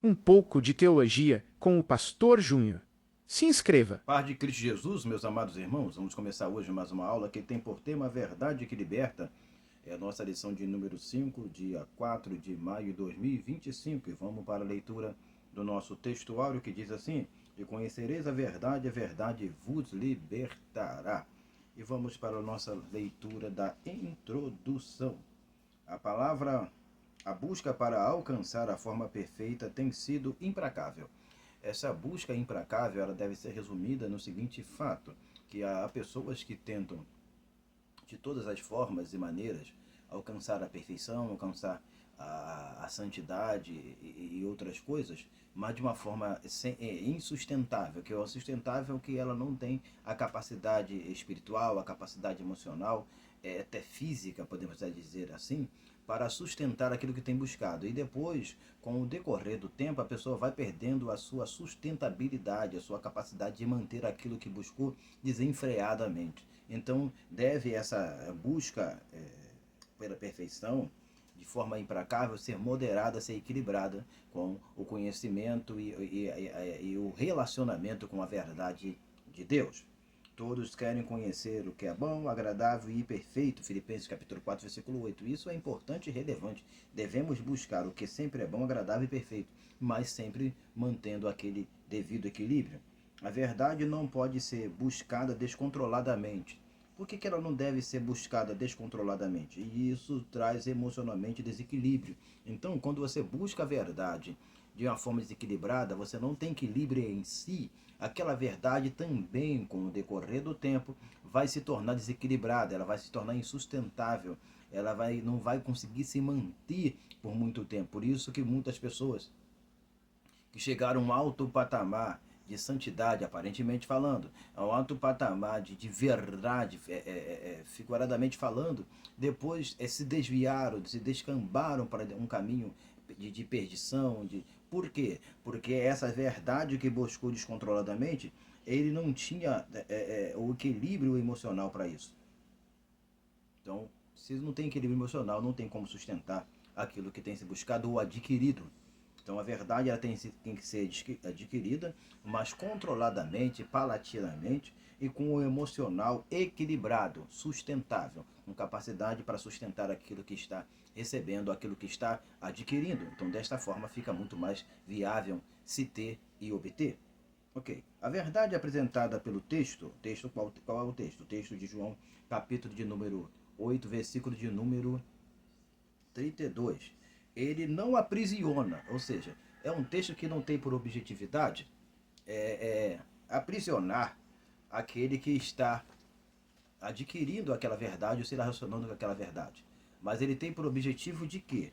Um pouco de teologia com o Pastor Júnior. Se inscreva. Paz de Cristo Jesus, meus amados irmãos, vamos começar hoje mais uma aula que tem por tema a verdade que liberta. É a nossa lição de número 5, dia 4 de maio de 2025. E vamos para a leitura do nosso textuário que diz assim: E conhecereis a verdade vos libertará. E vamos para a nossa leitura da introdução. A busca para alcançar a forma perfeita tem sido implacável. Essa busca implacável ela deve ser resumida no seguinte fato, que há pessoas que tentam, de todas as formas e maneiras, alcançar a perfeição, alcançar a santidade e outras coisas, mas de uma forma insustentável, que é o sustentável que ela não tem a capacidade espiritual, a capacidade emocional, até física, podemos dizer assim, para sustentar aquilo que tem buscado. E depois, com o decorrer do tempo, a pessoa vai perdendo a sua sustentabilidade, a sua capacidade de manter aquilo que buscou desenfreadamente. Então, deve essa busca pela perfeição, de forma implacável, ser moderada, ser equilibrada com o conhecimento e o relacionamento com a verdade de Deus. Todos querem conhecer o que é bom, agradável e perfeito. Filipenses capítulo 4, versículo 8. Isso é importante e relevante. Devemos buscar o que sempre é bom, agradável e perfeito, mas sempre mantendo aquele devido equilíbrio. A verdade não pode ser buscada descontroladamente. Por que ela não deve ser buscada descontroladamente? E isso traz emocionalmente desequilíbrio. Então, quando você busca a verdade de uma forma desequilibrada, você não tem equilíbrio em si, aquela verdade também, com o decorrer do tempo, vai se tornar desequilibrada, ela vai se tornar insustentável, não vai conseguir se manter por muito tempo. Por isso que muitas pessoas que chegaram a um alto patamar de santidade, aparentemente falando, a um alto patamar de verdade, figuradamente falando, depois se desviaram, se descambaram para um caminho de perdição. Por quê? Porque essa verdade que buscou descontroladamente, ele não tinha o equilíbrio emocional para isso. Então, se não tem equilíbrio emocional, não tem como sustentar aquilo que tem se buscado ou adquirido. Então a verdade ela tem que ser adquirida, mas controladamente, paulatinamente e com o emocional equilibrado, sustentável, com capacidade para sustentar aquilo que está recebendo, aquilo que está adquirindo. Então desta forma fica muito mais viável se ter e obter. Ok. A verdade apresentada pelo texto qual é o texto? O texto de João, capítulo de número 8, versículo de número 32. Ele não aprisiona, ou seja, é um texto que não tem por objetividade aprisionar aquele que está adquirindo aquela verdade ou se relacionando com aquela verdade. Mas ele tem por objetivo de quê?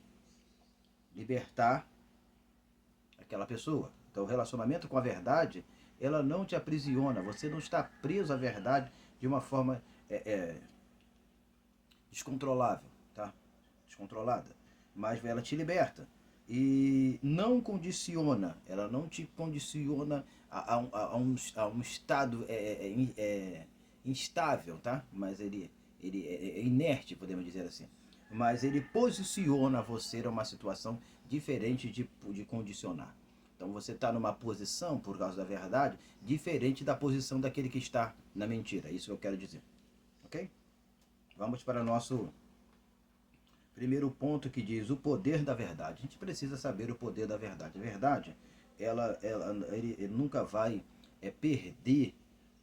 Libertar aquela pessoa. Então o relacionamento com a verdade, ela não te aprisiona, você não está preso à verdade de uma forma descontrolável, tá? Descontrolada. Mas ela te liberta. E não condiciona, ela não te condiciona a um estado instável, tá? Mas ele é inerte, podemos dizer assim. Mas ele posiciona você a uma situação diferente de condicionar. Então você está numa posição, por causa da verdade, diferente da posição daquele que está na mentira. Isso que eu quero dizer. Ok? Vamos para o nosso primeiro ponto que diz o poder da verdade. A gente precisa saber o poder da verdade. A verdade, ele nunca vai perder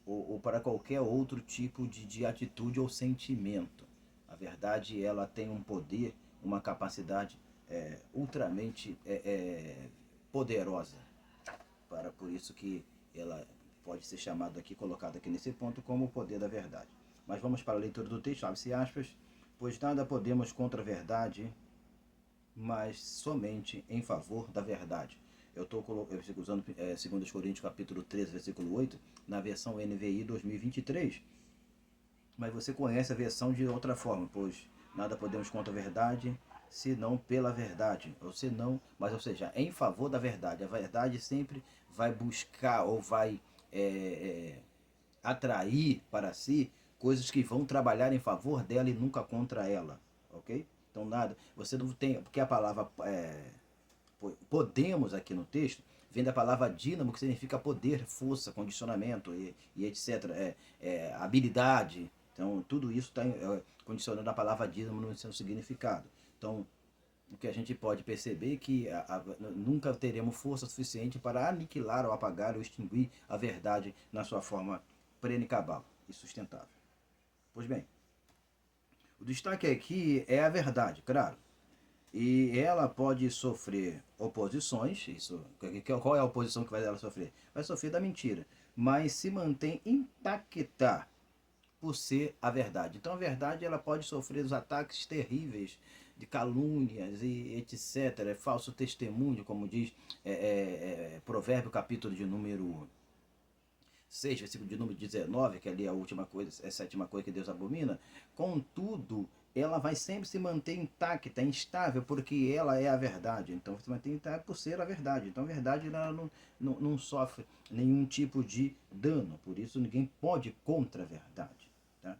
ou para qualquer outro tipo de atitude ou sentimento. A verdade, ela tem um poder, uma capacidade ultramente poderosa. Por isso que ela pode ser chamada aqui, colocada aqui nesse ponto como o poder da verdade. Mas vamos para a leitura do texto, abre-se aspas. Pois nada podemos contra a verdade, mas somente em favor da verdade. Eu estou usando 2 Coríntios capítulo 13, versículo 8, na versão NVI 2023. Mas você conhece a versão de outra forma, pois nada podemos contra a verdade, senão pela verdade. Ou seja, em favor da verdade. A verdade sempre vai buscar ou vai atrair para si coisas que vão trabalhar em favor dela e nunca contra ela, ok? Então nada, você não tem, porque a palavra podemos aqui no texto, vem da palavra dínamo, que significa poder, força, condicionamento e etc. Habilidade. Então, tudo isso está condicionando a palavra dínamo no seu significado. Então, o que a gente pode perceber é que nunca teremos força suficiente para aniquilar ou apagar ou extinguir a verdade na sua forma perene cabal e sustentável. Pois bem, o destaque aqui é a verdade, claro. E ela pode sofrer oposições. Qual é a oposição que ela sofrer? Vai sofrer da mentira, mas se mantém intacta por ser a verdade. Então a verdade ela pode sofrer os ataques terríveis de calúnias e etc. Falso testemunho, como diz Provérbio capítulo de número 6, versículo de número 19, que ali é a última coisa, é a sétima coisa que Deus abomina. Contudo, ela vai sempre se manter intacta, instável, porque ela é a verdade. Então, se mantém intacta por ser a verdade. Então, a verdade ela não sofre nenhum tipo de dano. Por isso, ninguém pode contra a verdade. Tá?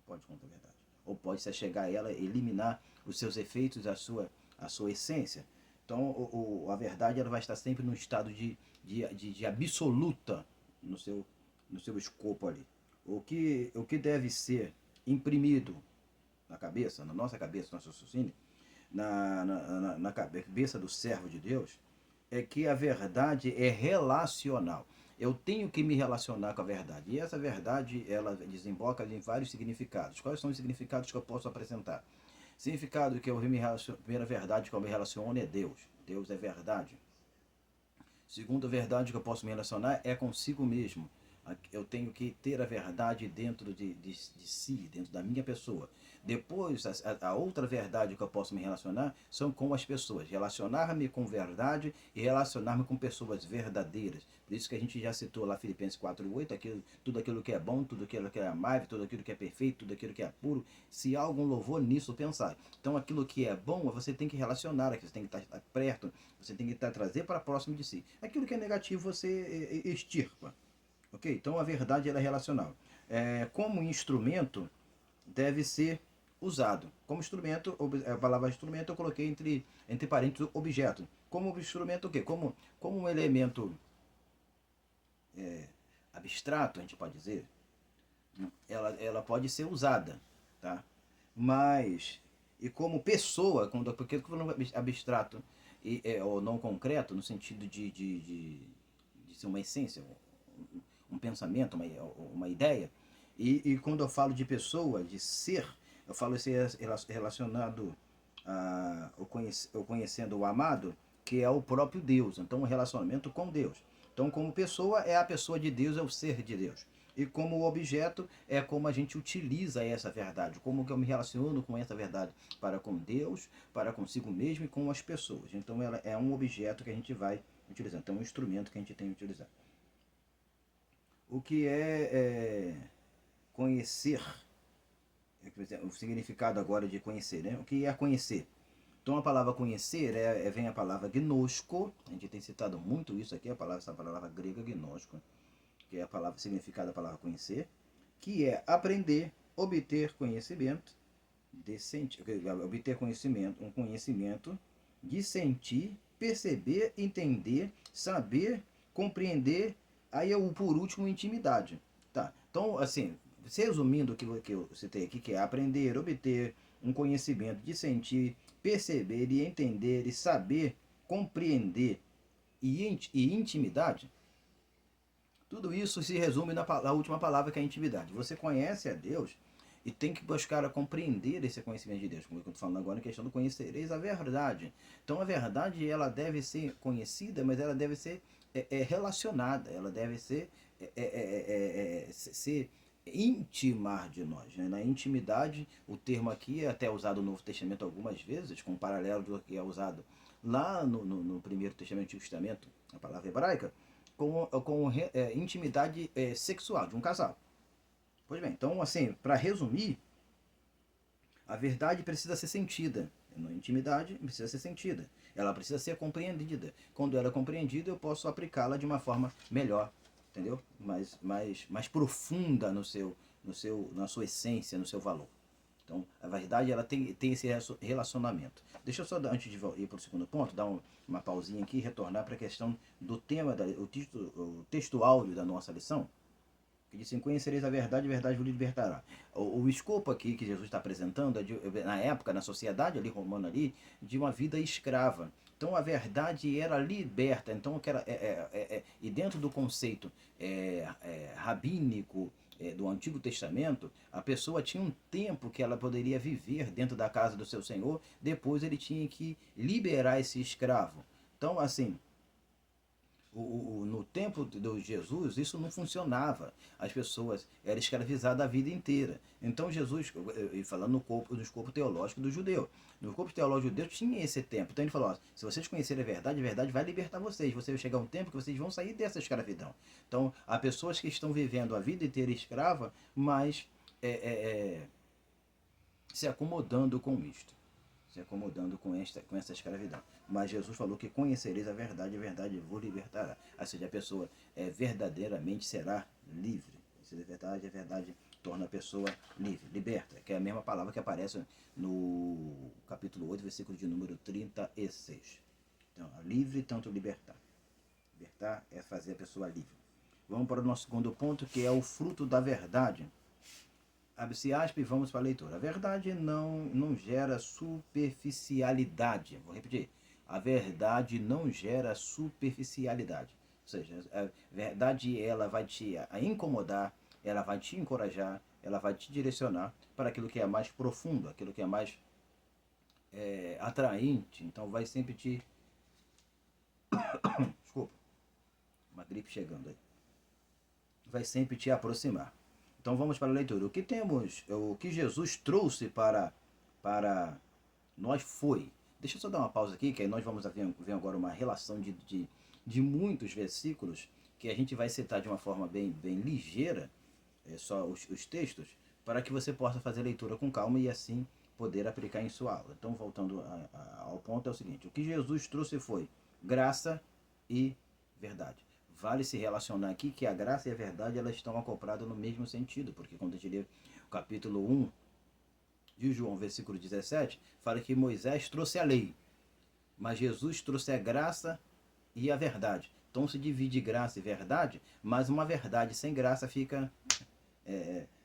Pode contra a verdade. Ou pode se chegar a ela, eliminar os seus efeitos, a sua essência. Então, a verdade ela vai estar sempre no estado de absoluta no seu escopo ali. O que deve ser imprimido na cabeça, na nossa cabeça, no nosso raciocínio, na cabeça do servo de Deus, é que a verdade é relacional. Eu tenho que me relacionar com a verdade. E essa verdade, ela desemboca em vários significados. Quais são os significados que eu posso apresentar? Significado que eu me relaciono, a primeira verdade que eu me relaciono é Deus. Deus é verdade. Segunda verdade que eu posso me relacionar é consigo mesmo. Eu tenho que ter a verdade dentro de si, dentro da minha pessoa. Depois, a outra verdade que eu posso me relacionar são com as pessoas. Relacionar-me com verdade e relacionar-me com pessoas verdadeiras. Por isso que a gente já citou lá Filipenses 4:8, tudo aquilo que é bom, tudo aquilo que é amável, tudo aquilo que é perfeito, tudo aquilo que é puro. Se há algum louvor nisso, pensar. Então, aquilo que é bom, você tem que relacionar, você tem que estar perto, você tem que trazer para próximo de si. Aquilo que é negativo, você extirpa. Ok? Então, a verdade ela é relacional. Como instrumento, deve ser usado. Como instrumento, a palavra instrumento eu coloquei entre parênteses objeto. Como instrumento o quê? Como um elemento abstrato, a gente pode dizer, ela pode ser usada, tá? Mas, e como pessoa, porque eu falando abstrato ou não concreto, no sentido de ser uma essência, um pensamento, uma ideia, e quando eu falo de pessoa, de ser, eu falo isso relacionado ao conhecendo o amado, que é o próprio Deus. Então, o relacionamento com Deus. Então, como pessoa, é a pessoa de Deus, é o ser de Deus. E como objeto, é como a gente utiliza essa verdade, como que eu me relaciono com essa verdade para com Deus, para consigo mesmo e com as pessoas. Então, ela é um objeto que a gente vai utilizar, então, um instrumento que a gente tem que utilizar. O que é conhecer, o significado agora de conhecer, né? O que é conhecer? Então a palavra conhecer vem a palavra gnosko, a gente tem citado muito isso aqui, essa palavra grega gnosko, que é a palavra significado da palavra conhecer, que é aprender, obter conhecimento, obter conhecimento, um conhecimento de sentir, perceber, entender, saber, compreender, aí por último intimidade. Tá? Então, assim, resumindo o que eu citei aqui, que é aprender, obter um conhecimento de sentir, perceber e entender e saber, compreender e intimidade, tudo isso se resume na última palavra, que é a intimidade. Você conhece a Deus e tem que buscar a compreender esse conhecimento de Deus. Como eu estou falando agora na questão do conhecereis a verdade. Então a verdade ela deve ser conhecida, mas ela deve ser relacionada, ela deve ser intimar de nós. Né? Na intimidade, o termo aqui é até usado no Novo Testamento algumas vezes, com um paralelo do que é usado lá no Primeiro Testamento, Antigo Testamento, a palavra hebraica, com intimidade sexual de um casal. Pois bem, então assim, para resumir, a verdade precisa ser sentida. Na intimidade precisa ser sentida. Ela precisa ser compreendida. Quando ela é compreendida, eu posso aplicá-la de uma forma melhor, entendeu? Mais profunda na sua essência, no seu valor. Então, a verdade ela tem esse relacionamento. Deixa eu só, antes de ir para o segundo ponto, dar uma pausinha aqui e retornar para a questão do tema, o texto áudio da nossa lição, que diz assim, conhecereis a verdade vos libertará. O escopo aqui que Jesus está apresentando é na época, na sociedade ali romana ali, de uma vida escrava. Então a verdade era liberta. Então e dentro do conceito rabínico do Antigo Testamento, a pessoa tinha um tempo que ela poderia viver dentro da casa do seu Senhor, depois ele tinha que liberar esse escravo. Então, assim, no tempo de Jesus, isso não funcionava. As pessoas eram escravizadas a vida inteira. Então Jesus, falando no escopo teológico do judeu, no escopo teológico judeu tinha esse tempo. Então ele falou, ó, se vocês conhecerem a verdade vai libertar vocês. Você vai chegar um tempo que vocês vão sair dessa escravidão. Então há pessoas que estão vivendo a vida inteira escrava, mas se acomodando com isto, se acomodando com essa escravidão. Mas Jesus falou que conhecereis a verdade vos libertará. Ou seja, a pessoa verdadeiramente será livre. Se é a verdade torna a pessoa livre, liberta, que é a mesma palavra que aparece no capítulo 8, versículo de número 36. Então, livre tanto libertar. Libertar é fazer a pessoa livre. Vamos para o nosso segundo ponto, que é o fruto da verdade. Abre-se aspas e vamos para a leitura. A verdade não gera superficialidade. Vou repetir. A verdade não gera superficialidade. Ou seja, a verdade ela vai te incomodar, ela vai te encorajar, ela vai te direcionar para aquilo que é mais profundo, aquilo que é mais atraente. Então vai sempre te... Desculpa. Uma gripe chegando aí. Vai sempre te aproximar. Então vamos para a leitura. O que Jesus trouxe para nós foi. Deixa eu só dar uma pausa aqui, que aí nós vamos ver agora uma relação de muitos versículos que a gente vai citar de uma forma bem ligeira, só os textos, para que você possa fazer a leitura com calma e assim poder aplicar em sua aula. Então, voltando ao ponto, é o seguinte: o que Jesus trouxe foi graça e verdade. Vale se relacionar aqui que a graça e a verdade elas estão acopladas no mesmo sentido, porque quando a gente lê o capítulo 1 de João, versículo 17, fala que Moisés trouxe a lei, mas Jesus trouxe a graça e a verdade. Então se divide graça e verdade, mas uma verdade sem graça fica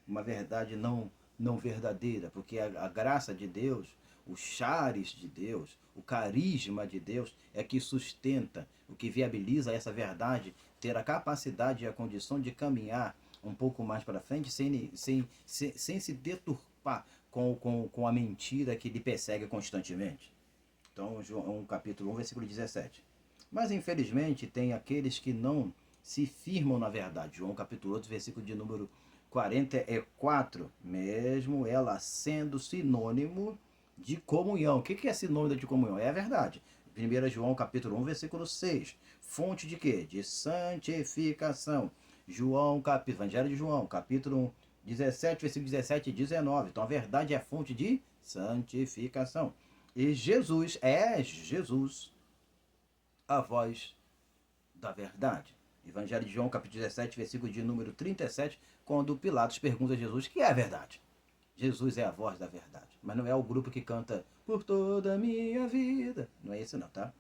uma verdade não verdadeira, porque a graça de Deus, o charis de Deus, o carisma de Deus é que sustenta, o que viabiliza essa verdade ter a capacidade e a condição de caminhar um pouco mais para frente sem se deturpar com a mentira que lhe persegue constantemente. Então, João capítulo 1, versículo 17. Mas, infelizmente, tem aqueles que não se firmam na verdade. João capítulo 8, versículo de número 44, mesmo ela sendo sinônimo de comunhão. O que é sinônimo de comunhão? É a verdade. 1 João capítulo 1, versículo 6. Fonte de quê? De santificação. Evangelho de João, capítulo 17, versículo 17 e 19. Então a verdade é fonte de santificação. E Jesus, a voz da verdade. Evangelho de João, capítulo 17, versículo de número 37, quando Pilatos pergunta a Jesus o que é a verdade. Jesus é a voz da verdade. Mas não é o grupo que canta por toda a minha vida. Não é esse não, tá?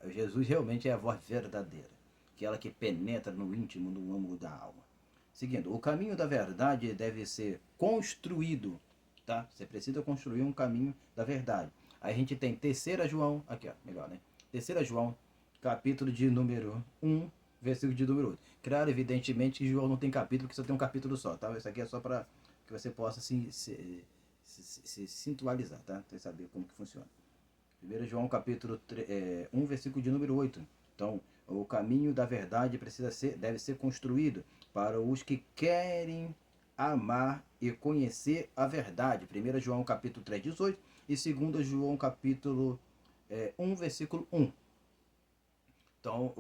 Jesus realmente é a voz verdadeira. Aquela que penetra no íntimo, no âmago da alma. Seguindo, o caminho da verdade deve ser construído, tá? Você precisa construir um caminho da verdade. Aí a gente tem 3 João, aqui ó, melhor, né? 3 João, capítulo de número 1, versículo de número 8. Claro, evidentemente que João não tem capítulo, porque só tem um capítulo só, tá? Isso aqui é só para que você possa se sintualizar, tá? Você saber como que funciona. 1 João capítulo 1, versículo de número 8. Então, o caminho da verdade deve ser construído para os que querem amar e conhecer a verdade. 1 João capítulo 3, 18 e 2 João capítulo 1, versículo 1. Então,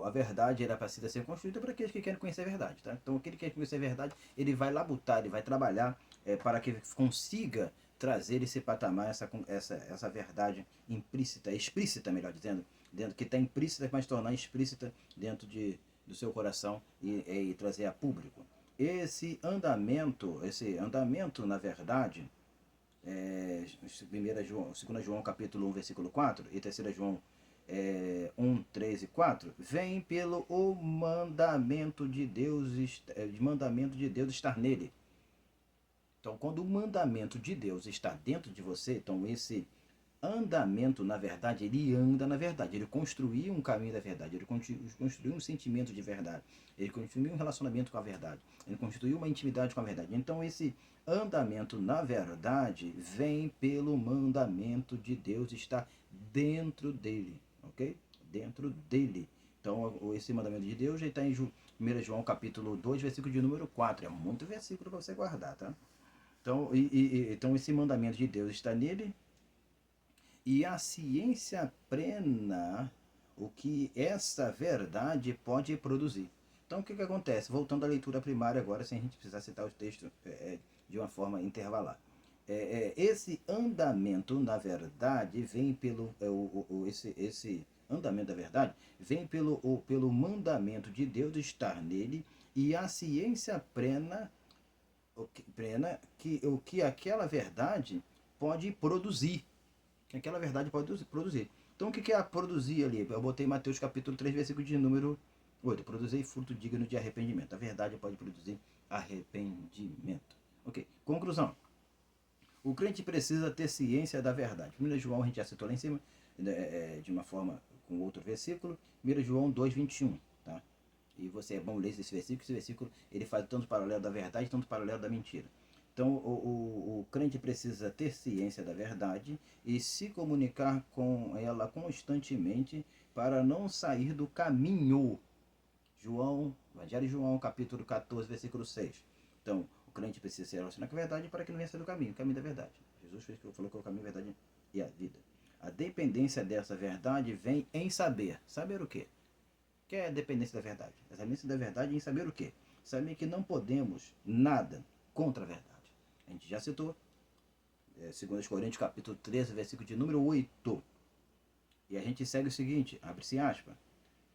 a verdade ela precisa ser construída para aqueles que querem conhecer a verdade. Tá? Então, aquele que quer conhecer a verdade, ele vai labutar, ele vai trabalhar para que consiga trazer esse patamar, essa verdade implícita, explícita, melhor dizendo, dentro, que está implícita, mas tornar explícita dentro do seu coração e trazer a público. esse andamento, na verdade, 2 João capítulo 1, versículo 4 e 3 João 1, 3 e 4, vem pelo o mandamento de Deus, mandamento de Deus estar nele. Então, quando o mandamento de Deus está dentro de você, então esse andamento, na verdade, ele anda na verdade, ele construiu um caminho da verdade, ele construiu um sentimento de verdade, ele construiu um relacionamento com a verdade, ele construiu uma intimidade com a verdade. Então esse andamento na verdade vem pelo mandamento de Deus estar dentro dele, ok? Dentro dele. Então esse mandamento de Deus já está em 1 João capítulo 2, versículo de número 4, é muito versículo para você guardar, tá? Então, então esse mandamento de Deus está nele, e a ciência plena o que essa verdade pode produzir. Então o que acontece? Voltando à leitura primária agora, sem a gente precisar citar os textos de uma forma intervalar. Esse andamento, na verdade, vem pelo... esse andamento da verdade vem pelo mandamento de Deus estar nele, e a ciência plena o que aquela verdade pode produzir. Aquela verdade pode produzir. Então o que é produzir ali? Eu botei Mateus capítulo 3, versículo de número 8. Produzir fruto digno de arrependimento. A verdade pode produzir arrependimento. Ok. Conclusão. O crente precisa ter ciência da verdade. 1 João, a gente já citou lá em cima, de uma forma com outro versículo. 1 João 2, 21. Tá? E você é bom ler esse versículo. Esse versículo ele faz tanto paralelo da verdade, tanto paralelo da mentira. Então, o crente precisa ter ciência da verdade e se comunicar com ela constantemente para não sair do caminho. Evangelho de João, capítulo 14, versículo 6. Então, o crente precisa se relacionar com a verdade para que não venha sair do caminho, o caminho da verdade. Jesus falou que é o caminho, a verdade e a vida. A dependência dessa verdade vem em saber. Saber o quê? O que é a dependência da verdade? A dependência da verdade é em saber o quê? Saber que não podemos nada contra a verdade. A gente já citou, 2 Coríntios capítulo 13, versículo de número 8. E a gente segue o seguinte, abre-se aspas.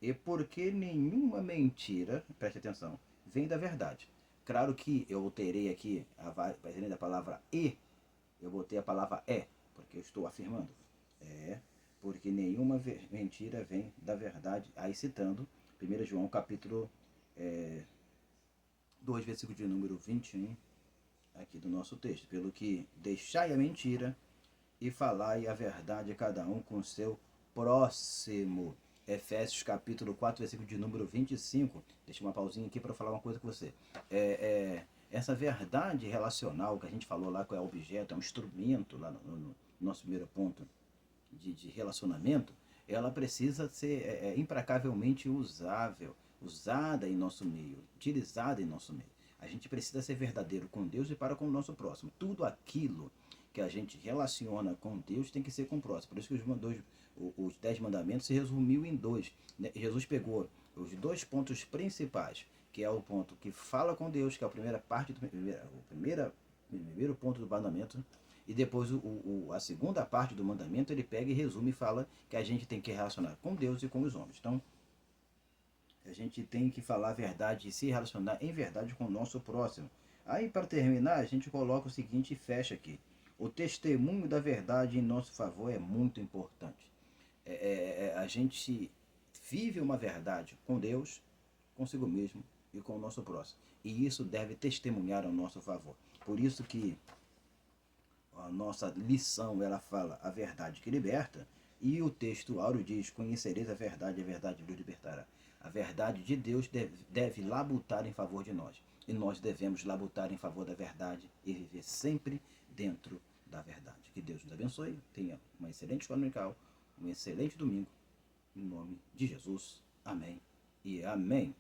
E porque nenhuma mentira, preste atenção, vem da verdade. Claro que eu alterei aqui, além da palavra e, eu botei a palavra porque eu estou afirmando. Porque nenhuma mentira vem da verdade. Aí citando 1 João capítulo 2, versículo de número 21, aqui do nosso texto. Pelo que deixai a mentira e falai a verdade cada um com seu próximo. Efésios capítulo 4, versículo de número 25. Deixa uma pausinha aqui para falar uma coisa com você. Essa verdade relacional que a gente falou lá, que é objeto, é um instrumento lá no nosso primeiro ponto de relacionamento, ela precisa ser implacavelmente usada em nosso meio, utilizada em nosso meio. A gente precisa ser verdadeiro com Deus e para com o nosso próximo. Tudo aquilo que a gente relaciona com Deus tem que ser com o próximo. Por isso que os 10 mandamentos se resumiu em 2. Jesus pegou os 2 pontos principais, que é o ponto que fala com Deus, que é a primeira parte primeiro ponto do mandamento, e depois a segunda parte do mandamento ele pega e resume e fala que a gente tem que relacionar com Deus e com os homens. Então, a gente tem que falar a verdade e se relacionar em verdade com o nosso próximo. Aí, para terminar, a gente coloca o seguinte e fecha aqui. O testemunho da verdade em nosso favor é muito importante. A gente vive uma verdade com Deus, consigo mesmo e com o nosso próximo. E isso deve testemunhar ao nosso favor. Por isso que a nossa lição, ela fala a verdade que liberta, e o texto áureo diz, conhecereis a verdade vos libertará. A verdade de Deus deve labutar em favor de nós. E nós devemos labutar em favor da verdade e viver sempre dentro da verdade. Que Deus nos abençoe, tenha uma excelente escola dominical, um excelente domingo. Em nome de Jesus. Amém e amém.